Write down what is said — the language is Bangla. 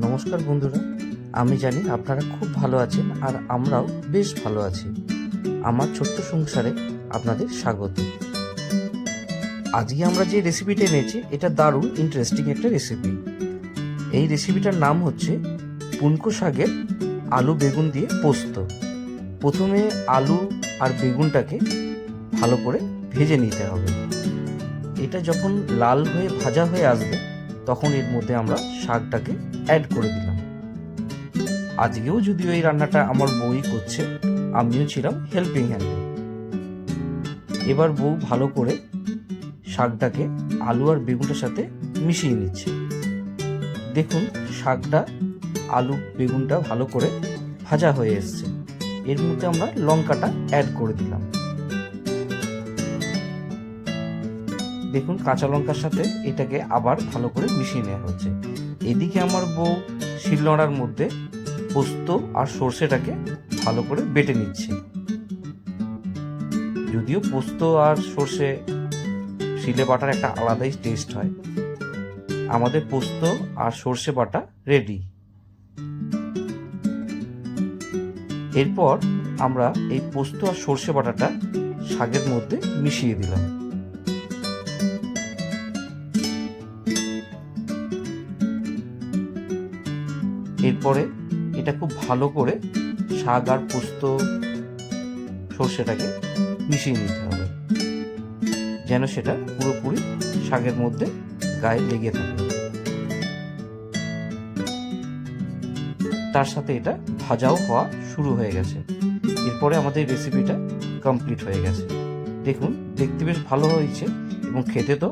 নমস্কার বন্ধুরা, আমি জানি আপনারা খুব ভালো আছেন আর আমরাও বেশ ভালো আছি। আমার ছোট্ট সংসারে আপনাদের স্বাগত। আজকে আমরা যে রেসিপিটা এনেছি এটা দারুণ ইন্টারেস্টিং একটা রেসিপি। এই রেসিপিটার নাম হচ্ছে পুনকো শাকের আলু বেগুন দিয়ে পোস্ত। প্রথমে আলু আর বেগুনটাকে ভালো করে ভেজে নিতে হবে। এটা যখন লাল হয়ে ভাজা হয়ে আসবে তখন এর মধ্যে আমরা শাকটাকে অ্যাড করে দিলাম। আজকেও যদিও এই রান্নাটা আমার বউই করছে, আমিও ছিলাম হেল্পিং হ্যান্ডে। এবার বউ ভালো করে শাকটাকে আলু আর বেগুনটার সাথে মিশিয়ে নিচ্ছে। দেখুন শাকটা আলু বেগুনটা ভালো করে ভাজা হয়ে এসছে। এর মধ্যে আমরা লঙ্কাটা অ্যাড করে দিলাম। দেখুন কাঁচা লঙ্কার সাথে এটাকে আবার ভালো করে মিশিয়ে নেওয়া হচ্ছে। এদিকে আমার বউ শিলনোড়ার মধ্যে পোস্ত আর সর্ষেটাকে ভালো করে বেটে নিচ্ছে। যদিও পোস্ত আর সর্ষে শিলে বাটার একটা আলাদাই টেস্ট হয়। আমাদের পোস্ত আর সর্ষে বাটা রেডি। এরপর আমরা এই পোস্ত আর সর্ষে বাটাটা শাকের মধ্যে মিশিয়ে দিলাম। এরপরে এটা খুব ভালো করে শাক আর পোস্ত সর্ষেটাকে মিশিয়ে নিতে হবে, যেন সেটা পুরোপুরি শাকের মধ্যে গায়ে লেগে থাকে। তার সাথে এটা ভাজাও হওয়া শুরু হয়ে গেছে। এরপরে আমাদের রেসিপিটা কমপ্লিট হয়ে গেছে। দেখুন দেখতে বেশ ভালো হয়েছে এবং খেতে তো